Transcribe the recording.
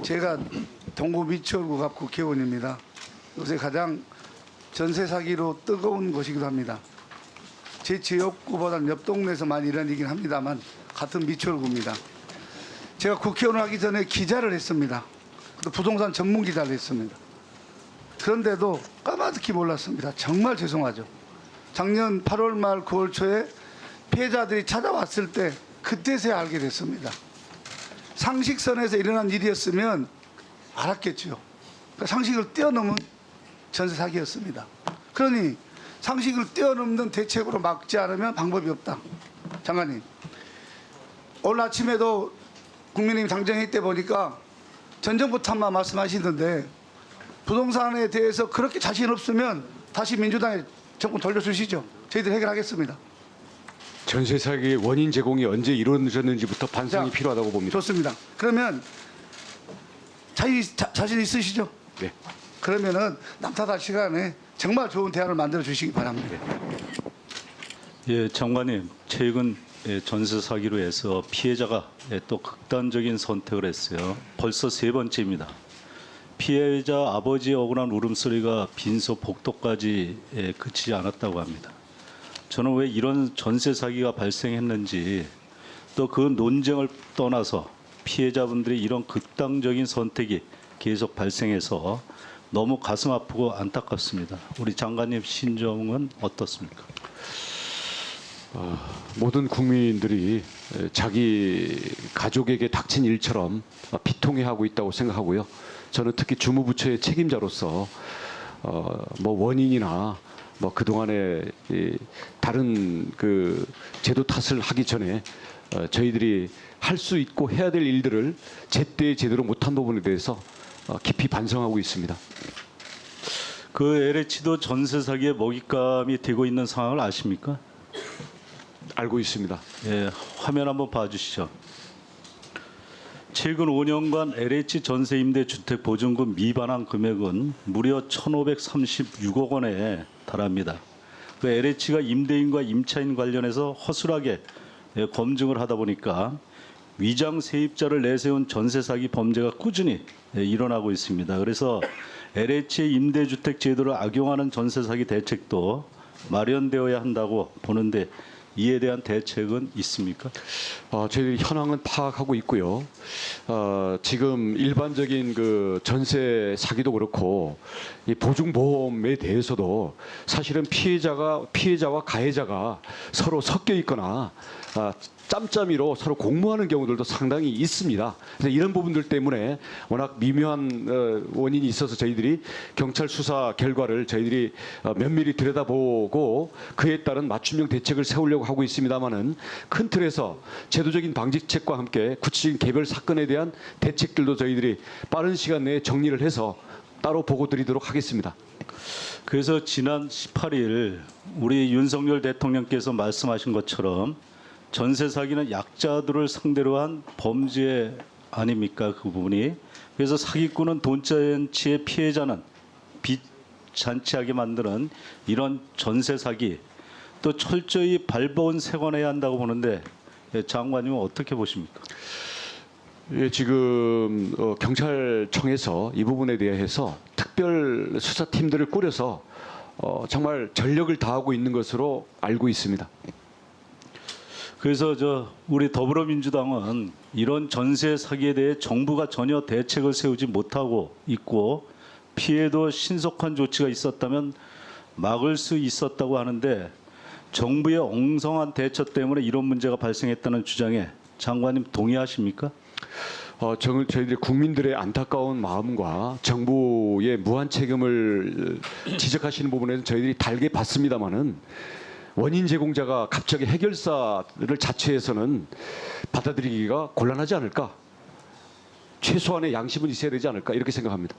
제가 동구 미추홀구갑 국회의원입니다. 요새 가장 전세 사기로 뜨거운 곳이기도 합니다. 제 지역구보다는 옆 동네에서 많이 일어나긴 합니다만 같은 미추홀구입니다. 제가 국회의원 하기 전에 기자를 했습니다. 또 부동산 전문 기자를 했습니다. 그런데도 까마득히 몰랐습니다. 정말 죄송하죠. 작년 8월 말 9월 초에 피해자들이 찾아왔을 때 그때서야 알게 됐습니다. 상식선에서 일어난 일이었으면 알았겠죠. 그러니까 상식을 뛰어넘은 전세 사기였습니다. 그러니 상식을 뛰어넘는 대책으로 막지 않으면 방법이 없다. 장관님, 오늘 아침에도 국민의힘 당정회의 때 보니까 전정부 탓만 말씀하시던데 부동산에 대해서 그렇게 자신 없으면 다시 민주당에 정권 돌려주시죠. 저희들 해결하겠습니다. 전세 사기의 원인 제공이 언제 이루어졌는지부터 반성이 필요하다고 봅니다. 좋습니다. 그러면 자신 있으시죠? 네. 그러면은 남 탓할 시간에 정말 좋은 대안을 만들어 주시기 바랍니다. 예, 장관님, 최근 전세 사기로 해서 피해자가 또 극단적인 선택을 했어요. 벌써 세 번째입니다. 피해자 아버지의 억울한 울음소리가 빈소 복도까지 그치지 않았다고 합니다. 저는 왜 이런 전세 사기가 발생했는지, 또 그 논쟁을 떠나서 피해자분들이 이런 극단적인 선택이 계속 발생해서 너무 가슴 아프고 안타깝습니다. 우리 장관님 심정은 어떻습니까? 모든 국민들이 자기 가족에게 닥친 일처럼 비통해하고 있다고 생각하고요. 저는 특히 주무부처의 책임자로서 뭐 원인이나 뭐 그동안에 다른 그 제도 탓을 하기 전에 저희들이 할 수 있고 해야 될 일들을 제때 제대로 못한 부분에 대해서 깊이 반성하고 있습니다. 그 LH도 전세 사기의 먹잇감이 되고 있는 상황을 아십니까? 알고 있습니다. 예, 화면 한번 봐주시죠. 최근 5년간 LH 전세 임대 주택 보증금 미반환 금액은 무려 1,536억 원에 달합니다. 그 LH가 임대인과 임차인 관련해서 허술하게 검증을 하다 보니까 위장 세입자를 내세운 전세 사기 범죄가 꾸준히 일어나고 있습니다. 그래서 LH의 임대주택 제도를 악용하는 전세 사기 대책도 마련되어야 한다고 보는데 이에 대한 대책은 있습니까? 저희들이 현황은 파악하고 있고요. 지금 일반적인 그 전세 사기도 그렇고 이 보증보험에 대해서도 사실은 피해자와 가해자가 서로 섞여 있거나 짬짬이로 서로 공모하는 경우들도 상당히 있습니다. 그래서 이런 부분들 때문에 워낙 미묘한 원인이 있어서 저희들이 경찰 수사 결과를 저희들이 면밀히 들여다보고 그에 따른 맞춤형 대책을 세우려고 하고 있습니다만은 큰 틀에서 제도적인 방지책과 함께 구체적인 개별 사건에 대한 대책들도 저희들이 빠른 시간 내에 정리를 해서 따로 보고 드리도록 하겠습니다. 그래서 지난 18일 우리 윤석열 대통령께서 말씀하신 것처럼 전세 사기는 약자들을 상대로 한 범죄 아닙니까? 그 부분이. 그래서 사기꾼은 돈잔치의 피해자는 빚 잔치하게 만드는 이런 전세 사기 또 철저히 발본 세관해야 한다고 보는데 장관님은 어떻게 보십니까? 예, 지금 경찰청에서 이 부분에 대해서 특별 수사팀들을 꾸려서 정말 전력을 다하고 있는 것으로 알고 있습니다. 그래서 우리 더불어민주당은 이런 전세 사기에 대해 정부가 전혀 대책을 세우지 못하고 있고 피해도 신속한 조치가 있었다면 막을 수 있었다고 하는데 정부의 엉성한 대처 때문에 이런 문제가 발생했다는 주장에 장관님 동의하십니까? 저희들이 국민들의 안타까운 마음과 정부의 무한 책임을 지적하시는 부분에는 저희들이 달게 봤습니다마는 원인 제공자가 갑자기 해결사를 자처해서는 받아들이기가 곤란하지 않을까? 최소한의 양심은 있어야 되지 않을까? 이렇게 생각합니다.